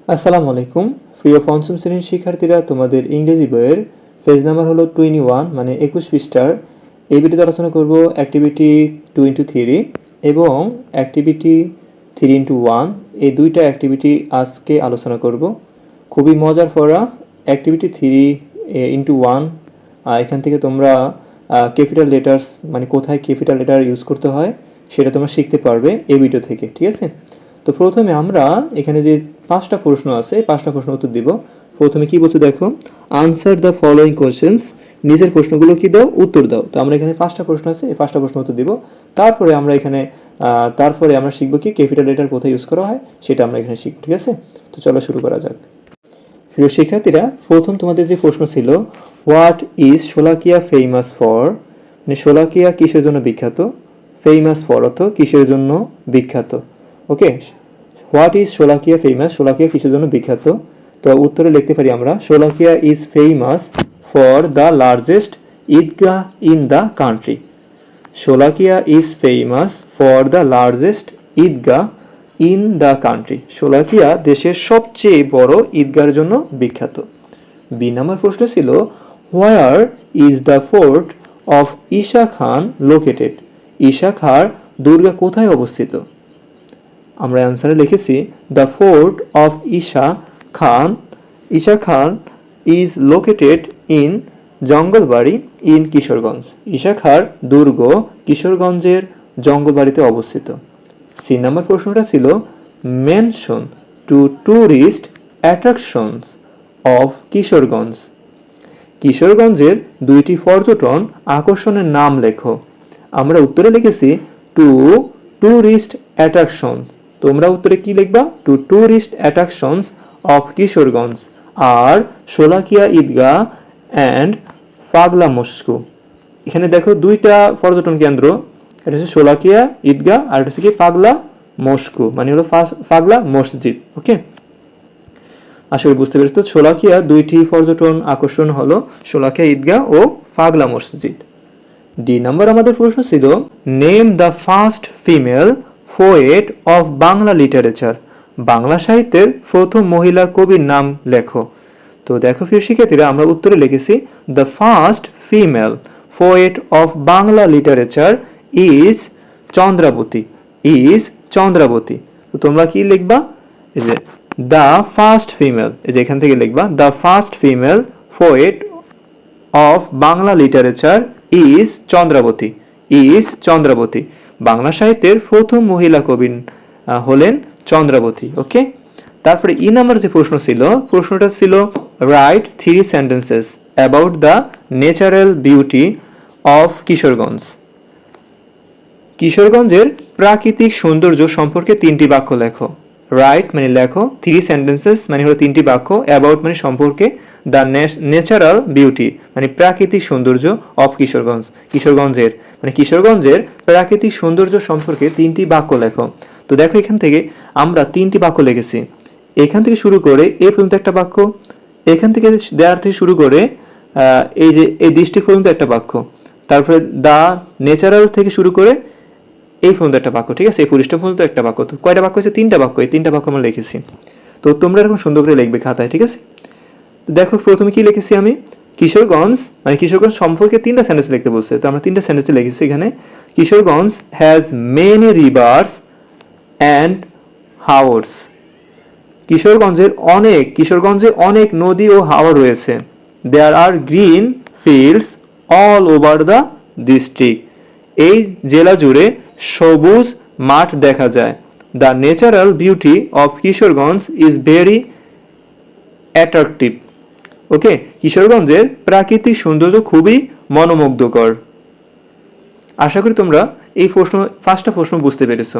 আসসালামু আলাইকুম প্রিয় পঞ্চম শ্রেণীর শিক্ষার্থীরা, তোমাদের ইংরেজি বইয়ের পেজ নাম্বার হলো 21 মানে 21 পৃষ্ঠার এই ভিডিওতে আলোচনা করব অ্যাক্টিভিটি 2x3 এবং অ্যাক্টিভিটি 3x1 এই দুইটা অ্যাক্টিভিটি আজকে আলোচনা করব। খুবই মজার পড়া অ্যাক্টিভিটি 3x1। এখান থেকে তোমরা ক্যাপিটাল লেটার্স মানে কোথায় ক্যাপিটাল লেটার ইউজ করতে হয় সেটা তোমরা শিখতে পারবে এই ভিডিও থেকে, ঠিক আছে? তো প্রথমে আমরা এখানে যে 5টা প্রশ্ন আছে 5টা প্রশ্ন উত্তর দিব। প্রথমে কি বলছে দেখো, আনসার দ্য ফলোইং কোশ্চেন্স, নিচের প্রশ্নগুলো কি দাও উত্তর দাও। তো আমরা এখানে 5টা প্রশ্ন আছে, এই 5টা প্রশ্ন উত্তর দিব। তারপরে আমরা শিখব কি ক্যাপিটাল লেটার কোথায় ইউজ করা হয় সেটা আমরা এখানে শিখব, ঠিক আছে? তো চলো শুরু করা যাক। প্রিয় শিক্ষার্থীরা, প্রথম তোমাদের যে প্রশ্ন ছিল, what is Sholakia famous for, মানে শোলাকিয়া কিসের জন্য বিখ্যাত? ফেমাস ফর অর্থ কিসের জন্য বিখ্যাত। Okay, what is Sholakia famous, Sholakia কিসের জন্য বিখ্যাত? তো উত্তরে লিখতে পারি আমরা, Sholakia is famous for the largest ঈদগাহ in the country. Sholakia is famous for the largest ঈদগাহ ইন দ্য কান্ট্রি। শোলাকিয়া দেশের সবচেয়ে বড় ঈদগাহের জন্য বিখ্যাত। বি নাম্বার প্রশ্ন ছিল, where is the fort of Isa Khan located. Isa খাঁর দুর্গ কোথায় অবস্থিত? আমরা অ্যান্সারে লিখেছি, the fort of Isa Khan is located in Jangalbari in Kishoreganj. Isa খাঁর দুর্গ কিশোরগঞ্জের জঙ্গলবাড়িতে অবস্থিত। সি নাম্বার প্রশ্নটা ছিল, mention two tourist attractions of Kishoreganj. কিশোরগঞ্জের দুইটি পর্যটন আকর্ষণের নাম লেখো। আমরা উত্তরে লিখেছি টু ট্যুরিস্ট অ্যাট্রাকশনস। তোমরা উত্তরে কি লিখবা? Two tourist attractions of Kishoreganj. আর শোলাকিয়া ঈদগাহ অ্যান্ড পাগলা মস্কো। এখানে দেখো দুইটা পর্যটন কেন্দ্র, এটা হচ্ছে শোলাকিয়া ঈদগাহ আর এটা হচ্ছে কি পাগলা মস্কো, মানে হলো পাগলা মসজিদ। ওকে, আশা করি বুঝতে পেরেছো। শোলাকিয়া দুইটি পর্যটন আকর্ষণ হলো শোলাকিয়া ঈদগাহ ও পাগলা মসজিদ। ডি নাম্বার আমাদের প্রশ্ন ছিল, name the first female poet of Bangla literature. Bangla সাহিত্যের প্রথম মহিলা কবির নাম লেখো। তো দেখো প্রিয় শিক্ষার্থীরা, আমরা উত্তরে লিখেছি, the first female poet of Bangla literature is Chandrabati. তো তোমরা কি লিখবা? এই যে দ্য ফার্স্ট ফিমেল, এই যে এখান থেকে লিখবা, the first female poet of Bangla literature is Chandrabati. Bangla সাহিত্যের প্রথম মহিলা কবি হলেন চন্দ্রাবতী। ওকে, তারপরে ই নাম্বার যে প্রশ্নটা ছিল right 3 sentences about the natural beauty of Kishoreganj. কিশোরগঞ্জের প্রাকৃতিক সৌন্দর্য সম্পর্কে 3টি বাক্য লেখো। রাইট মানে লেখো, 3 সেন্টেন্সেস মানে হলো 3টি বাক্য, অ্যাবাউট মানে সম্পর্কে, দ্য ন্যাচারাল বিউটি মানে প্রাকৃতিক সৌন্দর্য অফ কিশোরগঞ্জের প্রাকৃতিক সৌন্দর্য সম্পর্কে 3টি বাক্য লেখো। তো দেখো এখান থেকে আমরা 3টি বাক্য লিখেছি। এখান থেকে শুরু করে এ পর্যন্ত একটা বাক্য, এখান থেকে দেয়ার থেকে শুরু করে এই যে এই ডিস্ট্রিক্ট পর্যন্ত একটা বাক্য, তারপরে দ্য ন্যাচারাল থেকে শুরু করে এই পর্যন্ত একটা বাক্য, ঠিক আছে? এই পৃষ্ঠা পর্যন্ত একটা বাক্য। তো কয়টা বাক্য হচ্ছে? 3টা বাক্য। এই 3টা বাক্য আমরা লিখেছি। তো তোমরা এরকম সুন্দর করে লিখবে খাতায়, ঠিক আছে? দেখো প্রথমে কি লিখেছি আমি, কিশোরগঞ্জ সম্পর্কে 3টা সেন্টেন্স লিখতে বলছে। তো আমরা 3টা সেন্টেন্স লিখেছি এখানে, Kishoreganj has many rivers and haors. কিশোরগঞ্জে অনেক নদী ও হাওর রয়েছে। There are green fields all over the district. এই জেলা জুড়ে সবুজ মাঠ দেখা যায়। The natural beauty of Kishoreganj is very attractive. Okay, কিশোরগঞ্জের প্রাকৃতিক সৌন্দর্য খুবই মনোমুগ্ধকর। আশা করি তোমরা এই 5টা প্রশ্ন বুঝতে পেরেছো।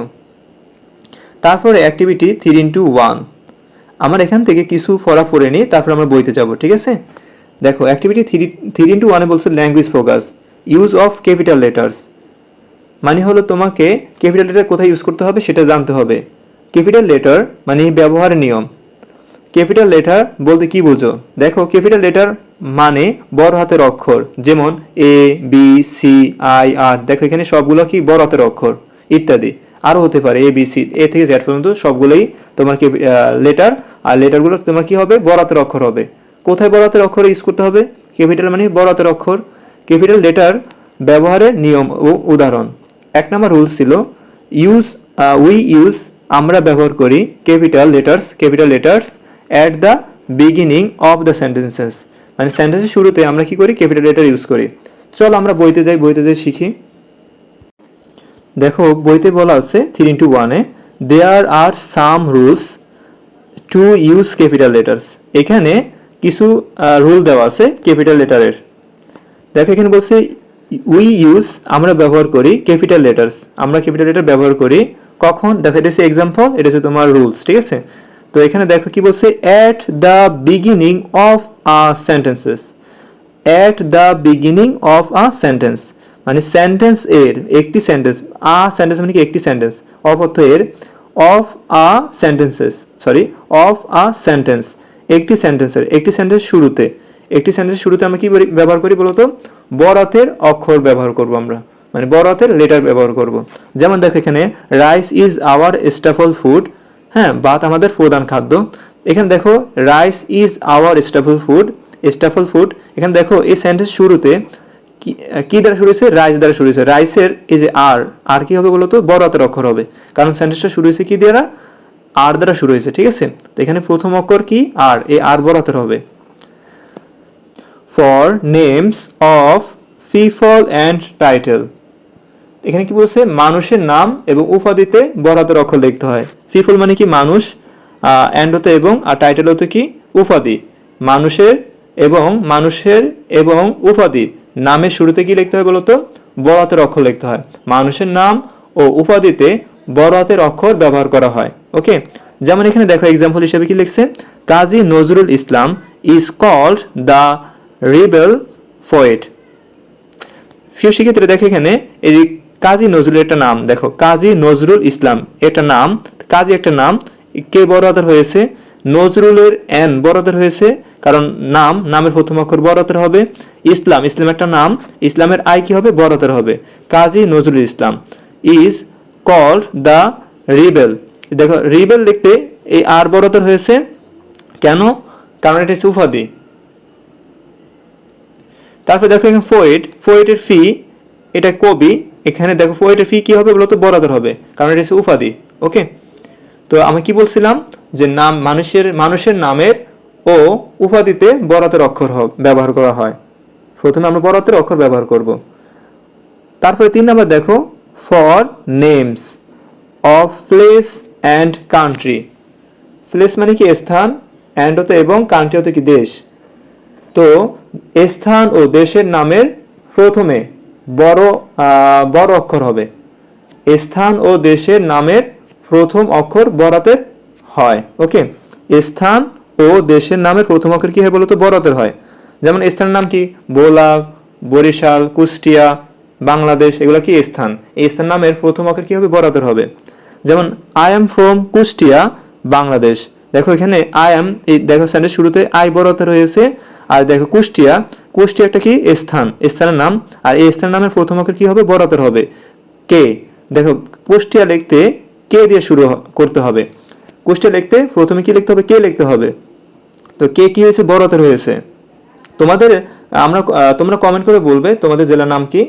তারপরে অ্যাক্টিভিটি 3x1, আমার এখান থেকে কিছু পড়া পড়ে নিই, তারপর আমরা বইতে যাব, ঠিক আছে? দেখো অ্যাক্টিভিটি 3x1 বলছে language focus, use of capital letters, মানে হলো তোমাকে ক্যাপিটাল লেটার কোথায় ইউজ করতে হবে সেটা জানতে হবে। ক্যাপিটাল লেটার মানে ব্যবহারের নিয়ম। ক্যাপিটাল লেটার বলতে কি বোঝো? দেখো ক্যাপিটাল লেটার মানে বড় হাতের অক্ষর, যেমন এ বি সি আই আর, দেখো এখানে সবগুলো কি বড় হাতের অক্ষর ইত্যাদি। আরও হতে পারে এ বি সি, এ থেকে জেড পর্যন্ত সবগুলোই তোমার কি লেটার, আর লেটারগুলো তোমার কি হবে বড় হাতের অক্ষর হবে। কোথায় বড় হাতের অক্ষর ইউজ করতে হবে? ক্যাপিটাল মানে বড় হাতের অক্ষর। ক্যাপিটাল লেটার ব্যবহারের নিয়ম ও উদাহরণ। 1 নম্বর রুলস ছিল উই ইউজ আমরা ব্যবহার করি capital letters at the beginning of the sentences, মানে সেন্টেন্সের শুরুতে আমরা কি করি ক্যাপিটাল লেটার ইউজ করি। চলো আমরা বইতে যাই শিখি। দেখো বইতে বলা আছে 3:1 there are some rules to use capital letters. এখানে কিছু রুল দেওয়া আছে ক্যাপিটাল লেটারের। দেখো এখানে বলছে উই ইউজ আমরা ব্যবহার করি ক্যাপিটাল লেটার্স, আমরা ক্যাপিটাল লেটার ব্যবহার করি কখন? দেখো এটা হচ্ছে এক্সাম্পল, এটা হচ্ছে তোমার রুলস, ঠিক আছে। তো এখানে দেখো কি বলছে at the beginning of a sentences, at the beginning of a sentence মানে সেন্টেন্স এর একটি সেন্টেন্স, আ সেন্টেন্স মানে কি একটি সেন্টেন্স, অফ অর্থ এর, of a sentences of a sentence একটি সেন্টেন্স শুরুতে, আমরা কি ব্যবহার করি বলতো? বড় হাতের অক্ষর ব্যবহার করব আমরা, মানে বড় হাতের লেটার ব্যবহার করব। যেমন দেখো এখানে rice is our staple food, হ্যাঁ ভাত আমাদের প্রধান খাদ্য। এখানে দেখো rice is our staple food, এখানে দেখো এই সেন্টেন্স শুরুতে কি দ্বারা শুরু হয়েছে? রাইস দ্বারা শুরু হয়েছে। রাইসের এই যে আর কি হবে বলতো? বড় হাতের অক্ষর হবে, কারণ সেন্টেন্সটা শুরু হয়েছে কি দ্বারা? আর দ্বারা শুরু হয়েছে, ঠিক আছে। তো এখানে প্রথম অক্ষর কি? আর, এই আর বড় হাতের হবে। For names of people and title, এখানে কি বলছে? মানুষের নাম এবং উপাধিতে বড় হাতের অক্ষর লিখতে হয়। পিপল মানে কি মানুষ, অ্যান্ড হতে এবং, আর টাইটেল হতে কি উপাধি। মানুষের এবং উপাধি নামের শুরুতে কি লিখতে হয় বলতো? বড় হাতের অক্ষর লিখতে হয়। মানুষের নাম ও উপাধিতে বড় হাতের অক্ষর ব্যবহার করা হয়। ওকে, যেমন এখানে দেখো এক্সাম্পল হিসেবে কি লিখছে? Kazi Nazrul Islam is called the rebel poet. সেক্ষেত্রে দেখো এখানে এই কাজী নজরুল একটা নাম, দেখো কাজী নজরুল ইসলাম এটা নাম, কাজী একটা নাম, কে বড় হাতের হয়েছে? নজরুলের এন বড় হাতের হয়েছে, কারণ নামের প্রথম অক্ষর বড় হাতের হবে। ইসলাম একটা নাম, ইসলামের আই কি হবে? বড় হাতের হবে। কাজী Nazrul Islam is called the rebel, দেখো রিবেল লিখতে এই আর বড় হাতের হয়েছে কেন? কারণ এটা হচ্ছে উপাধি। তারপরে দেখো এখানে পোয়েটের ফি, এটা কবি, এখানে দেখো পোয়েটের ফি কি হবে বলতো? বড় হাতের হবে, কারণ এটা হচ্ছে উপাধি। ওকে, তো আমি কি বলছিলাম যে মানুষের নামের ও উপাধিতে বড় হাতের অক্ষর ব্যবহার করা হয়। প্রথমে আমরা বড় হাতের অক্ষর ব্যবহার করব। তারপরে 3 নাম্বার দেখো for names of place and country. Place মানে কি স্থান, অ্যান্ড হতে এবং, কান্ট্রি হতে কি দেশ। তো স্থান ও দেশের নামের প্রথমে বড় অক্ষর হবে। স্থান ও দেশের নামের প্রথম অক্ষর বড় হাতের হয়। ওকে, স্থান ও দেশের নামের প্রথম অক্ষর কি হয় বলতো? বড় হাতের হয়। যেমন স্থানের নাম কি? ভোলা, বরিশাল, কুষ্টিয়া, বাংলাদেশ, এগুলো কি স্থান। এই স্থান নামের প্রথম অক্ষর কি হবে? বড় হাতের হবে। যেমন I am from Kushtia, Bangladesh. দেখো এখানে আই এম, এই দেখো সেন্টেন্স শুরুতে আই বড় হাতের হয়েছে। আর দেখো কুষ্টিয়া একটা কি স্থানের নাম, আর এই স্থানের নামের প্রথম অক্ষর কি হবে? বড় হাতের হবে। কে, দেখো কুষ্টিয়া লিখতে কে দিয়ে শুরু করতে হবে। কুষ্টিয়া লিখতে প্রথমে কি লিখতে হবে? কে লিখতে হবে। তো কে কি হয়েছে? বড় হাতের হয়েছে। তোমরা কমেন্ট করে বলবে তোমাদের জেলার নাম কি,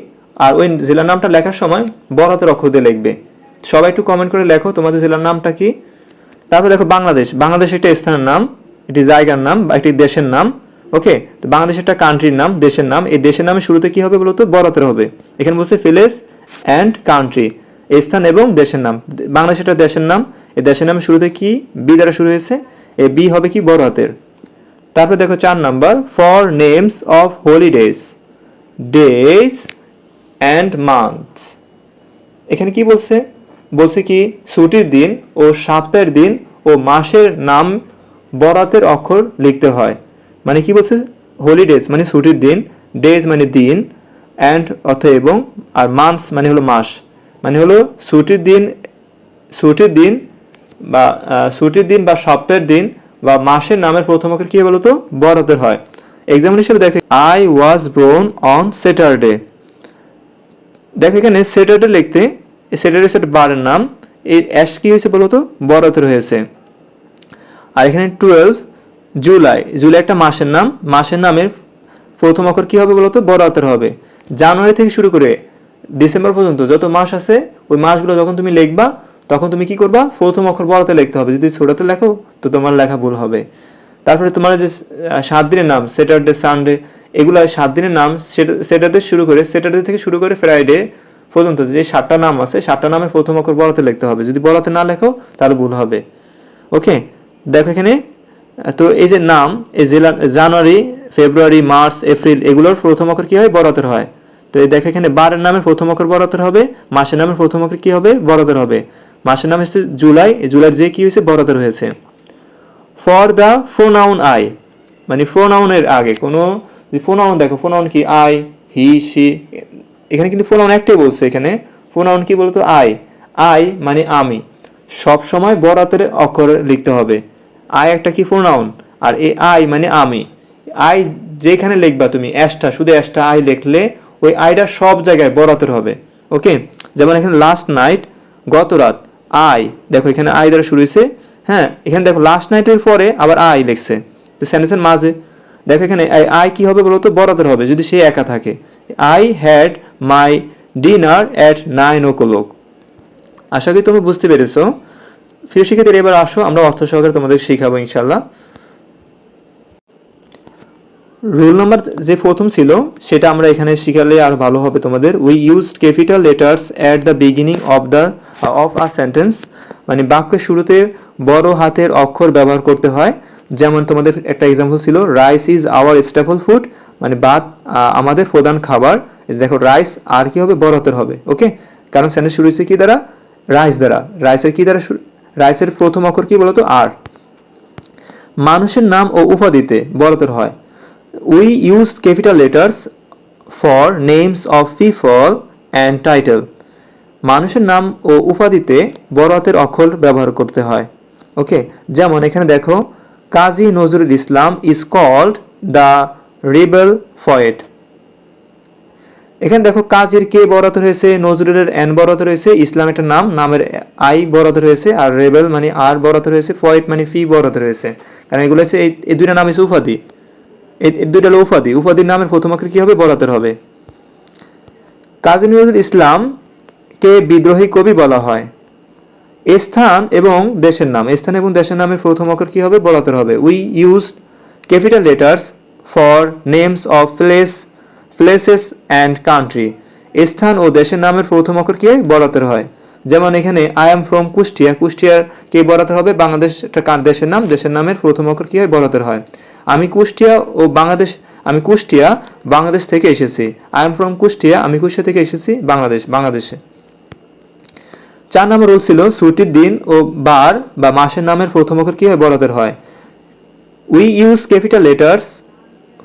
আর ওই জেলার নামটা লেখার সময় বড় হাতের অক্ষর দিয়ে লিখবে। সবাই একটু কমেন্ট করে লেখো তোমাদের জেলার নামটা কি। তারপর দেখো বাংলাদেশ একটা স্থানের নাম, একটি জায়গার নাম বা একটি দেশের নাম। ওকে, তো বাংলাদেশ একটা কান্ট্রির নাম, দেশের নাম। এই দেশের নামের শুরুতে কি হবে বলতো? বড় হাতের হবে। এখানে বলছে প্লেস অ্যান্ড কান্ট্রি, স্থান এবং দেশের নাম। বাংলাদেশ একটা দেশের নাম, এই দেশের নামের শুরুতে কি? বি দ্বারা শুরু হয়েছে, এই বি হবে কি? বড় হাতের। তারপরে দেখো 4 number for names of holidays, days and months. এখানে কি বলছে কি? ছুটির দিন ও সপ্তাহের দিন ও মাসের নাম বড় হাতের অক্ষর লিখতে হয়। মানে কি বলছে? হলিডেজ মানে ছুটির দিন, ডেজ মানে দিন, অ্যান্ড অর্থ এবং, আর মান্থস মানে হলো মাস, মানে হলো ছুটির দিন বা সপ্তাহের দিন বা মাসের নামের প্রথম অক্ষর কি বলতো? বড় হাতের হয়। এক্সাম্পল হিসেবে দেখো I was born on Saturday. দেখো এখানে স্যাটারডে লিখতে, স্যাটারডে সেটা বারের নাম, এই অ্যাশ কি হয়েছে বলো তো, বড় হাতের হয়েছে। আর এখানে 12 জুলাই, জুলাই একটা মাসের নাম, মাসের নামের প্রথম অক্ষর কি হবে বলতো, বড় হাতের হবে। জানুয়ারি থেকে শুরু করে ডিসেম্বর পর্যন্ত যত মাস আছে ওই মাসগুলো যখন তুমি লিখবা তখন তুমি কি করবা, প্রথম অক্ষর বড়তে লিখতে হবে। যদি ছোটতে লেখো তো তোমার লেখা ভুল হবে। তারপরে তোমার যে 7 দিনের নাম, স্যাটারডে, সানডে, এগুলো 7 দিনের নাম, স্যাটারডে শুরু করে, স্যাটারডে থেকে শুরু করে ফ্রাইডে পর্যন্ত যে 7টা নাম আছে, 7টা নামের প্রথম অক্ষর বড়তে লিখতে হবে। যদি বড়তে না লেখো তাহলে ভুল হবে। ওকে, দেখো এখানে, তো এই যে নাম, এই জানুয়ারি, ফেব্রুয়ারি, মার্চ, এপ্রিল, এগুলোর প্রথম অক্ষর কি হয়, বড় হাতের হয়। তো এই দেখো এখানে বারের নামের প্রথম অক্ষর বড় হাতের হবে, মাসের নামের প্রথম অক্ষর কি হবে, বড় হাতের হবে। মাসের নাম হচ্ছে জুলাই, এই জুলাইয়ের যে কি হয়েছে, বড় হাতের হয়েছে। ফর দ্য প্রোনাউন আই, মানে প্রোনাউনের আগে কোনো প্রোনাউন, দেখো প্রোনাউন কি, আই, হি, সি, এখানে কিন্তু প্রোনাউন একটাই বলছে। এখানে প্রোনাউন কি বলতো, আই। আই মানে আমি, সব সময় বড় হাতের অক্ষর লিখতে হবে। আই একটা কি প্রোনাউন, আর এই আই মানে আমি। আই যেখানে লিখবা তুমি, অ্যাশটা, শুধু অ্যাশটা আই লিখলে ওই আইটা সব জায়গায় বড় হাতের হবে। ওকে, যেমন এখানে লাস্ট নাইট, গত রাত, আই, দেখো এখানে আই দ্বারা শুরু হয়েছে। হ্যাঁ, এখানে দেখো লাস্ট নাইটের পরে আবার আই লিখছে, তো সেন্টেন্সের মাঝে দেখো এখানে আই কি হবে বলতো, বড় হাতের হবে যদি সে একা থাকে। I had my dinner at 9 o'clock। আশা করি তুমি বুঝতে পেরেছো। প্রিয় শিক্ষার্থীরা, এবার আসো আমরা অর্থ সহকারে তোমাদের শিখাবো ইনশাল্লাহ। রুল নাম্বার যে প্রথম ছিল সেটা আমরা এখানে শিখালে আর ভালো হবে তোমাদের। We use capital letters at the beginning of a sentence, মানে বাক্যের শুরুতে বড় হাতের অক্ষর ব্যবহার করতে হয়। যেমন তোমাদের একটা এক্সাম্পল ছিল, rice is our staple food, মানে ভাত আমাদের প্রধান খাবার। দেখো রাইস আর কি হবে, বড় হাতের হবে। ওকে, কারণ সেন্টেন্স শুরু হয়েছে কি দ্বারা, রাইস দ্বারা। রাইসের কি দ্বারা, রাইসের প্রথম অক্ষর কি বলতো, আর। মানুষের নাম ও উপাধিতে বড় হাতের হয়। We use capital letters for names of people and title. মানুষের নাম ও উপাধিতে বড় হাতের অক্ষর ব্যবহার করতে হয়। ওকে, যেমন এখানে দেখো, Kazi Nazrul Islam is called the rebel poet. এখানে দেখো কাজীর কে বড় হাতের হয়েছে, নজরুলের এন বড় হাতের হয়েছে, ইসলাম একটা নাম, নামের আই বড় হাতের হয়েছে, আর রেবেল মানে আর বড় হাতের হয়েছে, পয়েট মানে ফি বড় হাতের হয়েছে। কারণ এগুলো হচ্ছে এই দুইটা নাম হচ্ছে উপাধি। এই দুইটা হলো উপাধি, উপাধির নামের প্রথম অক্ষর কি হবে, বড় হাতের হবে। কাজী নজরুল ইসলাম কে বিদ্রোহী কবি বলা হয়। স্থান এবং দেশের নাম, স্থান এবং দেশের নামের প্রথম অক্ষর কি হবে, বড় হাতের হবে। We use capital letters for names of places and country. স্থান ও দেশের নামের প্রথম অক্ষর কি হয়, বড় হাতের হয়। যেমন এখানে আই এম ফ্রম কুষ্টিয়া, কুষ্টিয়ার কে বড় হাতের হবে, বাংলাদেশ একটা দেশের নাম, দেশের নামের প্রথম অক্ষর কি হয়, বড় হাতের হয়। আমি কুষ্টিয়া ও বাংলাদেশ, আমি কুষ্টিয়া বাংলাদেশ থেকে এসেছি। আই এম ফ্রম কুষ্টিয়া, আমি কুষ্টিয়া থেকে এসেছি বাংলাদেশে। 4 নম্বর রুল ছিল, ছুটির দিন ও বার বা মাসের নামের প্রথম অক্ষর কি হয়, বড় হাতের হয়। We use capital letters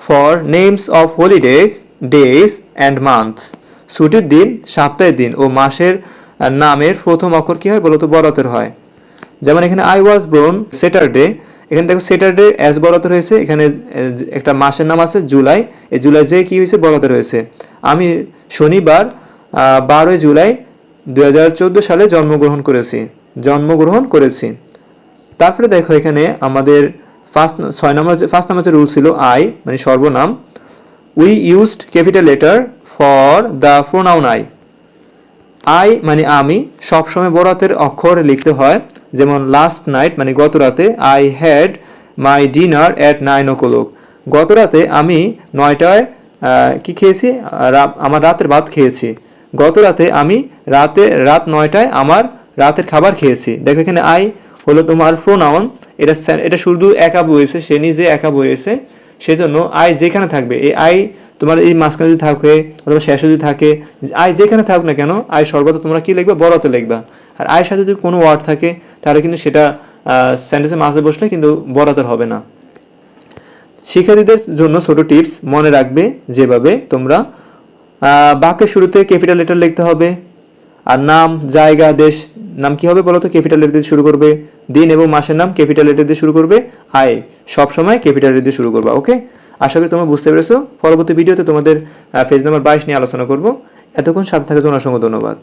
for names of holidays, days and months. ছুটির দিন, সপ্তাহের দিন ও মাসের নামের প্রথম অক্ষর কি হয় বলতো, বড় হাতের হয়। যেমন এখানে আই ওয়াজ বোর্ন স্যাটারডে, এখানে দেখো স্যাটারডে এস বড় হাতের হয়েছে। এখানে একটা মাসের নাম আছে জুলাই, এই জুলাই যে কি হয়েছে, বড় হাতের হয়েছে। আমি শনিবার 12 জুলাই 2014 সালে জন্মগ্রহণ করেছি। তারপরে দেখো এখানে আমাদের ফার্স্ট নাম্বার যে রুল ছিল, আই মানে সর্বনাম। We used capital letter for the pronoun I. I মানে আমি, সবসময় বড় হাতের অক্ষর লিখতে হয়। যেমন লাস্ট নাইট মানে গত রাতে, I had my dinner at 9 o'clock। গত রাতে আমি 9টায় কি খেয়েছি, আমার রাতের ভাত খেয়েছি। গত রাতে আমি রাত 9টায় আমার রাতের খাবার খেয়েছি। দেখো এখানে আই হলো তোমার প্রোনাউন, এটা শুধু একা বইয়েছে, সে নিজে একা বইয়েছে, সেজন্য আই যেখানে থাকবে, এই আই তোমার এই মাঝখানে যদি থাকে অথবা শেষে যদি থাকে, আই যেখানে থাকুক না কেন, আই সর্বদা তোমরা কি লিখবা, বড় হাতে লিখবা। আর আয়ের সাথে যদি কোনো ওয়ার্ড থাকে তাহলে কিন্তু সেটা সেন্টেন্সের মাঝে বসলে কিন্তু বড় হাতের হবে না। শিক্ষার্থীদের জন্য ছোট টিপস মনে রাখবে, যেভাবে তোমরা বাক্যের শুরুতে ক্যাপিটাল লেটার লিখতে হবে। আর নাম, জায়গা, দেশ নাম কি হবে বলতো, ক্যাপিটাল লেটার দিয়ে শুরু করবে। দিন এবং মাসের নাম ক্যাপিটাল লেটার দিয়ে শুরু করবে। আয় সবসময় ক্যাপিটাল লেটার দিয়ে শুরু করবা। ওকে, আশা করি তোমরা বুঝতে পেরেছো। পরবর্তী ভিডিওতে তোমাদের পেজ নাম্বার 22 নিয়ে আলোচনা করব। এতক্ষণ সাথে থাকার জন্য অসংখ্য ধন্যবাদ।